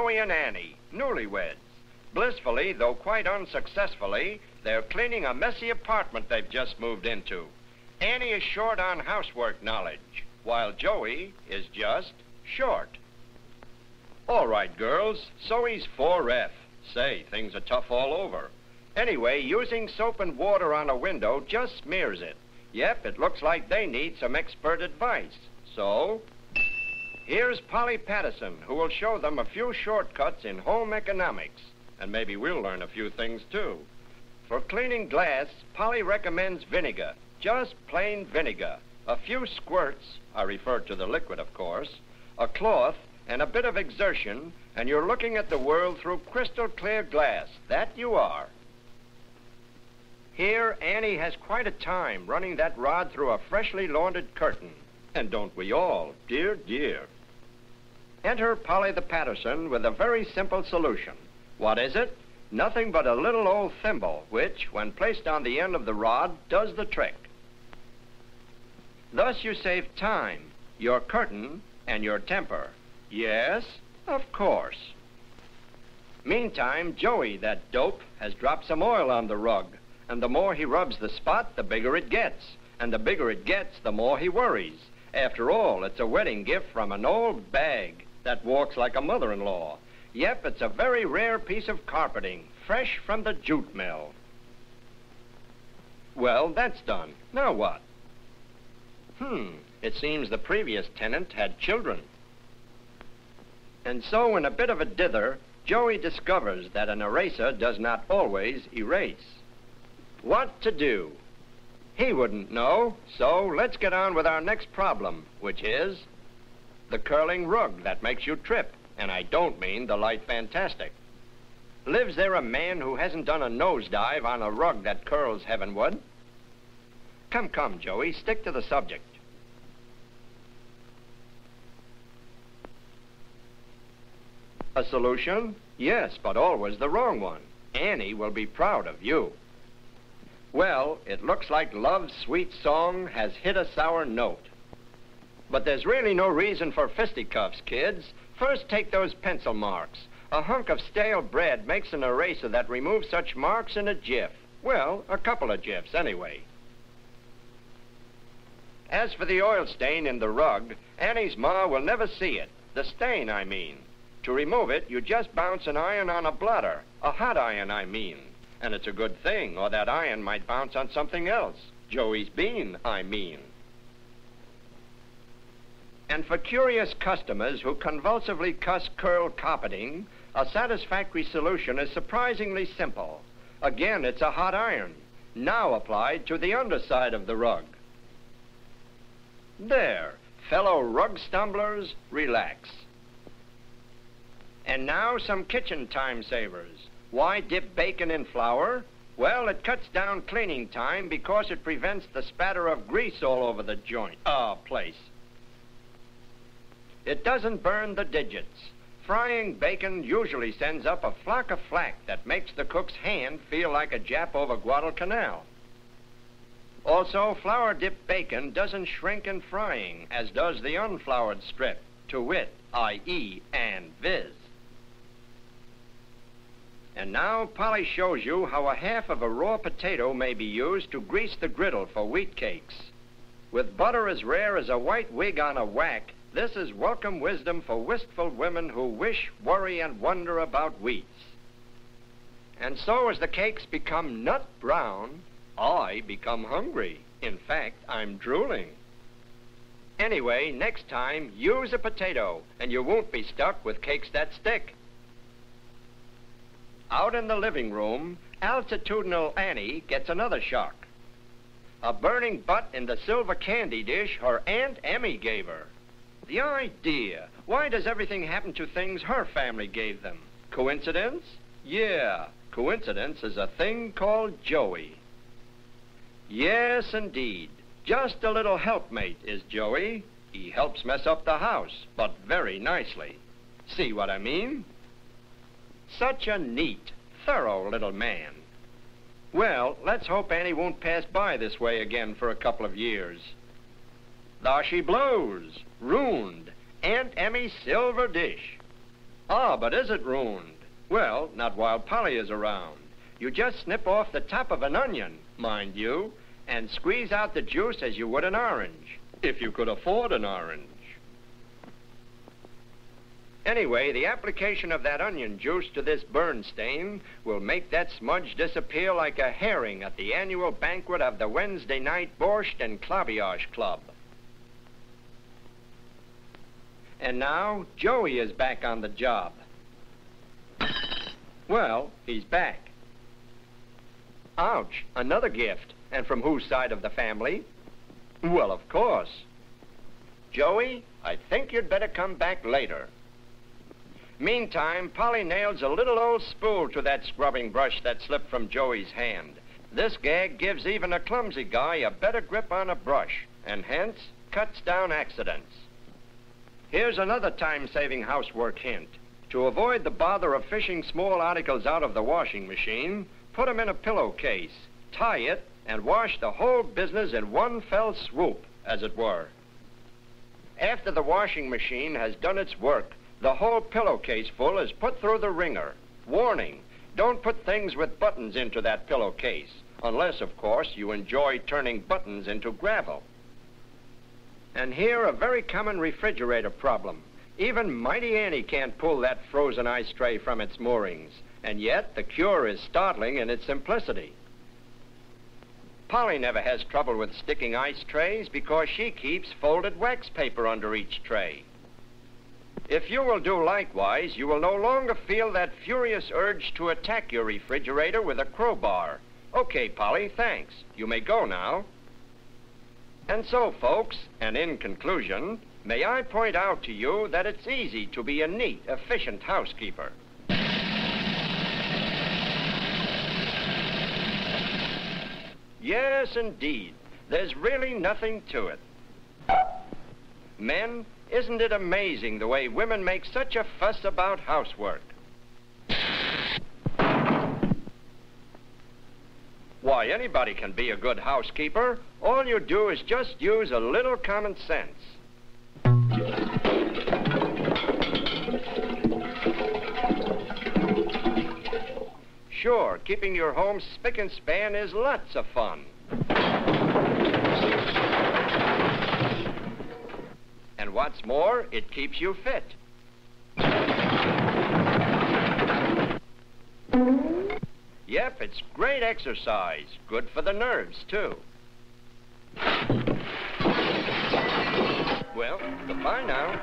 Joey and Annie, newlyweds. Blissfully, though quite unsuccessfully, they're cleaning a messy apartment they've just moved into. Annie is short on housework knowledge, while Joey is just short. All right, girls, so he's 4F. Say, things are tough all over. Anyway, using soap and water on a window just smears it. Yep, it looks like they need some expert advice. So, here's Polly Patterson, who will show them a few shortcuts in home economics. And maybe we'll learn a few things, too. For cleaning glass, Polly recommends vinegar. Just plain vinegar. A few squirts, I refer to the liquid, of course, a cloth, and a bit of exertion, and you're looking at the world through crystal clear glass. That you are. Here, Annie has quite a time running that rod through a freshly laundered curtain. And don't we all, dear, dear. Enter Polly the Patterson with a very simple solution. What is it? Nothing but a little old thimble, which, when placed on the end of the rod, does the trick. Thus you save time, your curtain, and your temper. Yes, of course. Meantime, Joey, that dope, has dropped some oil on the rug, and the more he rubs the spot, the bigger it gets. And the bigger it gets, the more he worries. After all, it's a wedding gift from an old bag that walks like a mother-in-law. Yep, it's a very rare piece of carpeting, fresh from the jute mill. Well, that's done. Now what? It seems the previous tenant had children. And so, in a bit of a dither, Joey discovers that an eraser does not always erase. What to do? He wouldn't know, so let's get on with our next problem, which is the curling rug that makes you trip. And I don't mean the light fantastic. Lives there a man who hasn't done a nosedive on a rug that curls heavenward? Come, come, Joey, stick to the subject. A solution? Yes, but always the wrong one. Annie will be proud of you. Well, it looks like love's sweet song has hit a sour note. But there's really no reason for fisticuffs, kids. First, take those pencil marks. A hunk of stale bread makes an eraser that removes such marks in a jiff. Well, a couple of jiffs, anyway. As for the oil stain in the rug, Annie's ma will never see it. The stain, I mean. To remove it, you just bounce an iron on a blotter. A hot iron, I mean. And it's a good thing, or that iron might bounce on something else. Joey's bean, I mean. And for curious customers who convulsively cuss curl carpeting, a satisfactory solution is surprisingly simple. Again, it's a hot iron, now applied to the underside of the rug. There, fellow rug stumblers, relax. And now some kitchen time savers. Why dip bacon in flour? Well, it cuts down cleaning time because it prevents the spatter of grease all over the place. It doesn't burn the digits. Frying bacon usually sends up a flock of flack that makes the cook's hand feel like a Jap over Guadalcanal. Also, flour-dipped bacon doesn't shrink in frying, as does the unfloured strip, to wit, i.e., and viz. And now Polly shows you how a half of a raw potato may be used to grease the griddle for wheat cakes. With butter as rare as a white wig on a whack, this is welcome wisdom for wistful women who wish, worry, and wonder about wheats. And so as the cakes become nut brown, I become hungry. In fact, I'm drooling. Anyway, next time, use a potato, and you won't be stuck with cakes that stick. Out in the living room, altitudinal Annie gets another shock. A burning butt in the silver candy dish her Aunt Emmy gave her. The idea. Why does everything happen to things her family gave them? Coincidence? Yeah, coincidence is a thing called Joey. Yes, indeed. Just a little helpmate is Joey. He helps mess up the house, but very nicely. See what I mean? Such a neat, thorough little man. Well, let's hope Annie won't pass by this way again for a couple of years. There she blows, ruined, Aunt Emmy's silver dish. Ah, but is it ruined? Well, not while Polly is around. You just snip off the top of an onion, mind you, and squeeze out the juice as you would an orange, if you could afford an orange. Anyway, the application of that onion juice to this burn stain will make that smudge disappear like a herring at the annual banquet of the Wednesday night Borscht and Klaviage Club. And now, Joey is back on the job. Well, he's back. Ouch, another gift. And from whose side of the family? Well, of course. Joey, I think you'd better come back later. Meantime, Polly nails a little old spool to that scrubbing brush that slipped from Joey's hand. This gag gives even a clumsy guy a better grip on a brush, and hence cuts down accidents. Here's another time-saving housework hint. To avoid the bother of fishing small articles out of the washing machine, put them in a pillowcase, tie it, and wash the whole business in one fell swoop, as it were. After the washing machine has done its work, the whole pillowcase full is put through the wringer. Warning, don't put things with buttons into that pillowcase, unless, of course, you enjoy turning buttons into gravel. And here, a very common refrigerator problem. Even Mighty Annie can't pull that frozen ice tray from its moorings, and yet the cure is startling in its simplicity. Polly never has trouble with sticking ice trays because she keeps folded wax paper under each tray. If you will do likewise, you will no longer feel that furious urge to attack your refrigerator with a crowbar. Okay, Polly, thanks. You may go now. And so, folks, and in conclusion, may I point out to you that it's easy to be a neat, efficient housekeeper. Yes, indeed. There's really nothing to it. Men, isn't it amazing the way women make such a fuss about housework? Why, anybody can be a good housekeeper. All you do is just use a little common sense. Sure, keeping your home spick and span is lots of fun. And what's more, it keeps you fit. Yep, it's great exercise. Good for the nerves, too. Well, goodbye now.